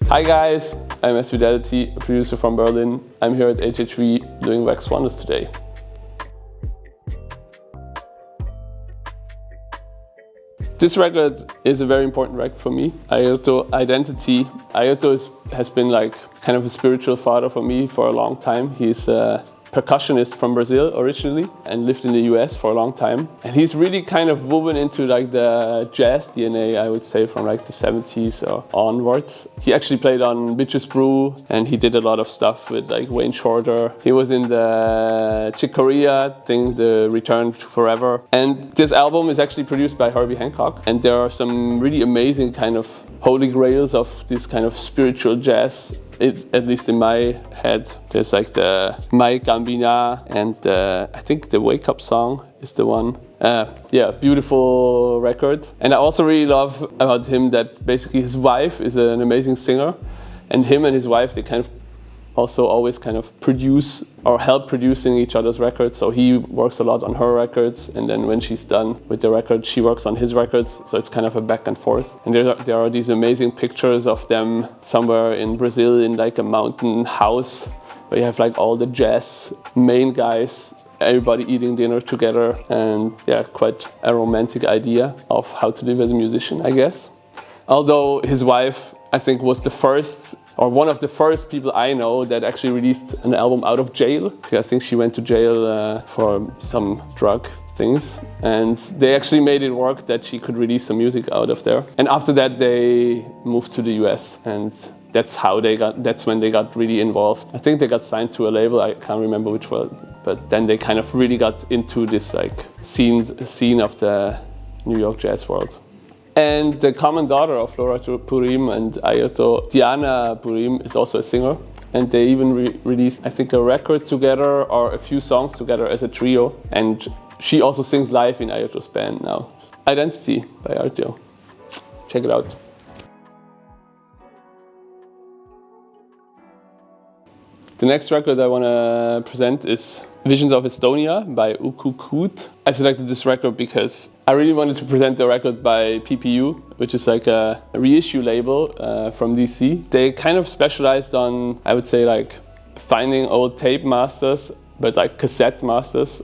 Hi guys, I'm Fidelity, a producer from Berlin. I'm here at HHV doing Wax Wonders today. This record is a very important record for me. Ailton identity. Ailton has been like kind of a spiritual father for me for a long time. He's a percussionist from Brazil originally and lived in the US for a long time. And he's really kind of woven into like the jazz DNA, I would say, from like the 70s or onwards. He actually played on Bitches Brew and he did a lot of stuff with like Wayne Shorter. He was in the Chick Corea thing, The Return to Forever. And this album is actually produced by Herbie Hancock. And there are some really amazing kind of holy grails of this kind of spiritual jazz. At least in my head, there's like the My Gambina and I think the Wake Up song is the one. Yeah, beautiful record. And I also really love about him that basically his wife is an amazing singer, and him and his wife, they kind of also always kind of produce or help producing each other's records. So he works a lot on her records, and then when she's done with the record, she works on his records. So it's kind of a back and forth. And there are these amazing pictures of them somewhere in Brazil in like a mountain house where you have like all the jazz main guys, everybody eating dinner together. And yeah, quite a romantic idea of how to live as a musician, I guess. Although his wife, I think, was the first or one of the first people I know that actually released an album out of jail. I think she went to jail for some drug things, and they actually made it work that she could release some music out of there. And after that they moved to the US, and that's when they got really involved. I think they got signed to a label, I can't remember which one, but then they kind of really got into this like scene of the New York jazz world. And the common daughter of Laura Purim and Ailton, Diana Purim, is also a singer. And they even released, I think, a record together or a few songs together as a trio. And she also sings live in Ailton's band now. Identity by Ailton. Check it out. The next record I want to present is Visions of Estonia by Uku Kut. I selected this record because I really wanted to present the record by PPU, which is like a reissue label from DC. They kind of specialized on, I would say, like finding old tape masters, but like cassette masters,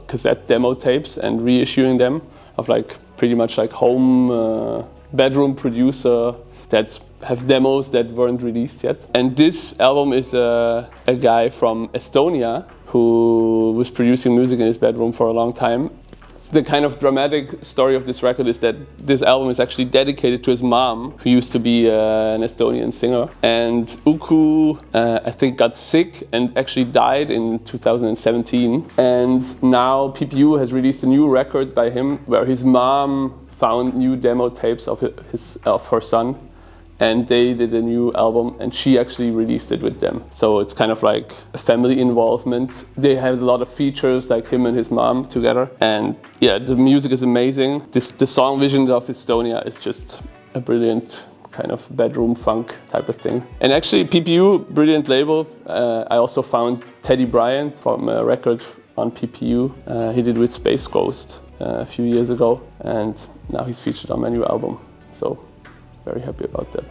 cassette demo tapes, and reissuing them of like pretty much like home bedroom producer that have demos that weren't released yet. And this album is a guy from Estonia who was producing music in his bedroom for a long time. The kind of dramatic story of this record is that this album is actually dedicated to his mom, who used to be an Estonian singer. And Uku, I think, got sick and actually died in 2017. And now PPU has released a new record by him where his mom found new demo tapes of her son. And they did a new album, and she actually released it with them. So it's kind of like a family involvement. They have a lot of features, like him and his mom together. And yeah, the music is amazing. The song Visions of Estonia is just a brilliant kind of bedroom funk type of thing. And actually, PPU, brilliant label. I also found Teddy Bryant from a record on PPU. He did with Space Ghost a few years ago, and now he's featured on my new album. So very happy about that.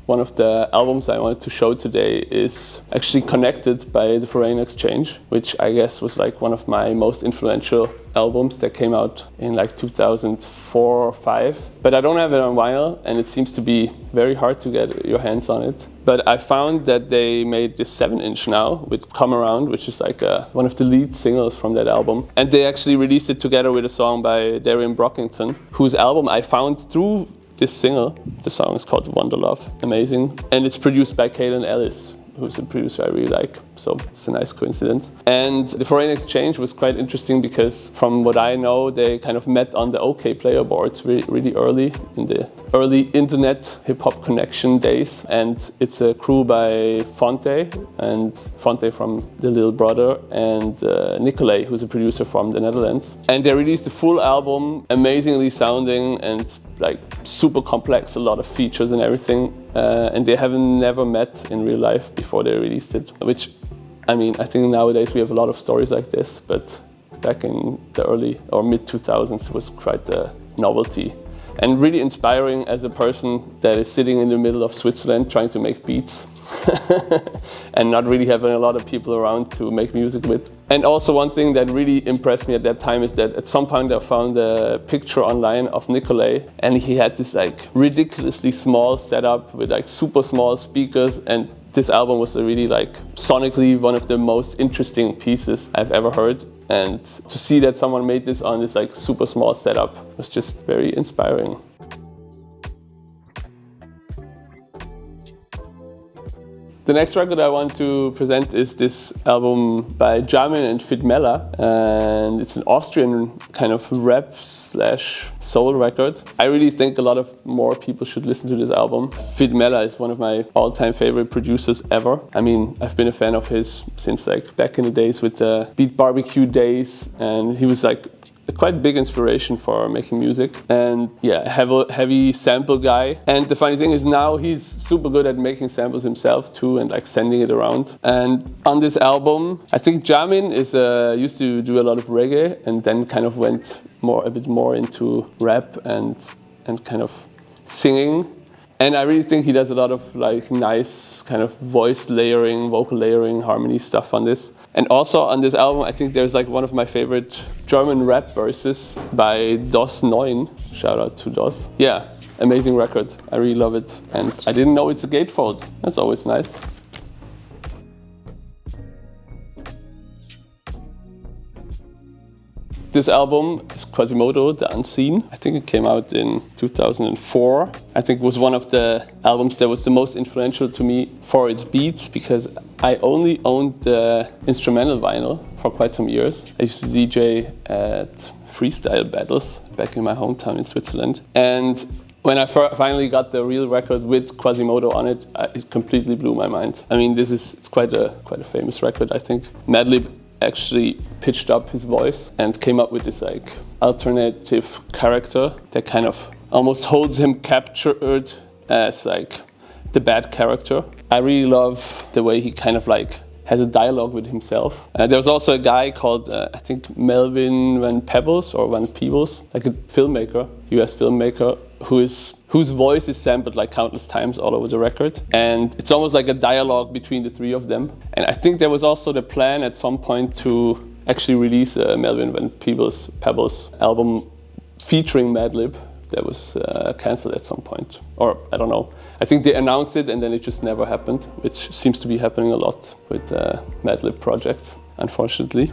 One of the albums I wanted to show today is actually connected by the Foreign Exchange, which I guess was like one of my most influential albums that came out in like 2004 or 5. But I don't have it on vinyl, and it seems to be very hard to get your hands on it. But I found that they made this 7-inch now with Come Around, which is like one of the lead singles from that album. And they actually released it together with a song by Darian Brockington, whose album I found through this single. The song is called Wonderlove, amazing. And it's produced by Kaylin Ellis, who's a producer I really like, so it's a nice coincidence. And the Foreign Exchange was quite interesting because from what I know, they kind of met on the OK Player boards really early, in the early internet hip-hop connection days. And it's a crew by Fonte from The Little Brother, and Nicolay, who's a producer from the Netherlands. And they released a full album, amazingly sounding and like super complex, a lot of features and everything. And they haven't never met in real life before they released it, which, I mean, I think nowadays we have a lot of stories like this, but back in the early or mid 2000s was quite a novelty. And really inspiring as a person that is sitting in the middle of Switzerland trying to make beats and not really having a lot of people around to make music with. And also one thing that really impressed me at that time is that at some point I found a picture online of Nicolay, and he had this like ridiculously small setup with like super small speakers, and this album was really like sonically one of the most interesting pieces I've ever heard. And to see that someone made this on this like super small setup was just very inspiring. The next record I want to present is this album by Jamin and Fidmela, and it's an Austrian kind of rap/soul record. I really think a lot of more people should listen to this album. Fidmela is one of my all-time favorite producers ever. I mean, I've been a fan of his since like back in the days with the Beat Barbecue days, and he was like a quite big inspiration for making music. And yeah, heavy sample guy. And the funny thing is now he's super good at making samples himself too, and like sending it around. And on this album, I think Jamin is used to do a lot of reggae and then kind of went a bit more into rap and kind of singing. And I really think he does a lot of like nice kind of voice layering, vocal layering, harmony stuff on this. And also on this album, I think there's like one of my favorite German rap verses by DOS 9. Shout out to DOS. Yeah, amazing record. I really love it. And I didn't know it's a gatefold. That's always nice. This album is Quasimodo, The Unseen. I think it came out in 2004. I think it was one of the albums that was the most influential to me for its beats, because I only owned the instrumental vinyl for quite some years. I used to DJ at freestyle battles back in my hometown in Switzerland. And when I finally got the real record with Quasimodo on it, it completely blew my mind. I mean, it's quite a famous record, I think. Madlib actually pitched up his voice and came up with this like alternative character that kind of almost holds him captured as like the bad character. I really love the way he kind of like has a dialogue with himself. There's also a guy called I think Melvin Van Peebles or Van Peebles, like a filmmaker, US filmmaker, whose voice is sampled like countless times all over the record. And it's almost like a dialogue between the three of them. And I think there was also the plan at some point to actually release a Melvin Van Peebles album featuring Madlib. That was cancelled at some point, or I don't know. I think they announced it and then it just never happened, which seems to be happening a lot with Madlib projects, unfortunately.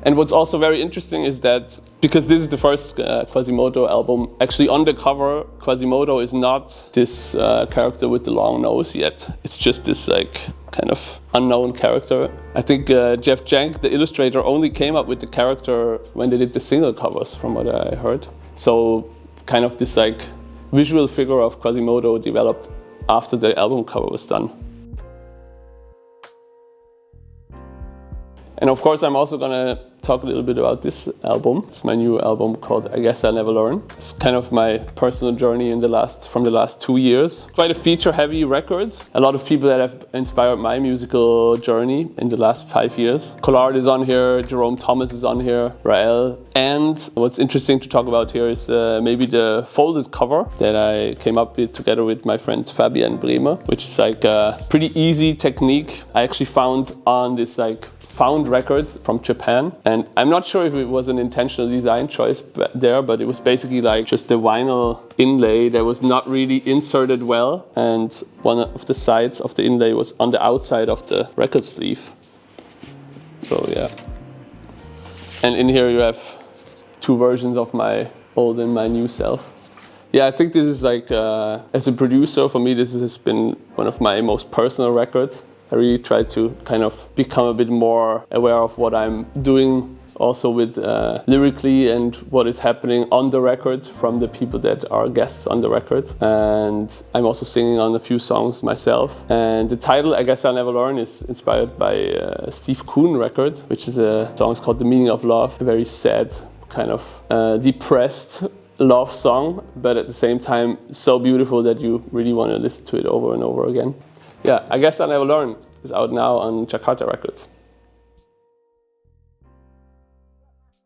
And what's also very interesting is that, because this is the first Quasimodo album, actually on the cover, Quasimodo is not this character with the long nose yet. It's just this like kind of unknown character. I think Jeff Jank, the illustrator, only came up with the character when they did the single covers, from what I heard. So kind of this like visual figure of Quasimodo developed after the album cover was done. And of course, I'm also gonna talk a little bit about this album. It's my new album called I Guess I'll Never Learn. It's kind of my personal journey from the last 2 years. Quite a feature-heavy record. A lot of people that have inspired my musical journey in the last 5 years. Collard is on here, Jerome Thomas is on here, Rael. And what's interesting to talk about here is maybe the folded cover that I came up with together with my friend Fabian Bremer, which is like a pretty easy technique I actually found on this like found record from Japan. And I'm not sure if it was an intentional design choice but it was basically like just a vinyl inlay that was not really inserted well, and one of the sides of the inlay was on the outside of the record sleeve. So yeah. And in here you have 2 versions of my old and my new self. Yeah, I think this is like, as a producer, for me this has been one of my most personal records. I really try to kind of become a bit more aware of what I'm doing, also with lyrically, and what is happening on the record from the people that are guests on the record. And I'm also singing on a few songs myself. And the title, I Guess I'll Never Learn, is inspired by a Steve Kuhn record, which is a song called The Meaning of Love. A very sad, kind of depressed love song, but at the same time so beautiful that you really want to listen to it over and over again. Yeah, I Guess I'll Never Learn is out now on Jakarta Records.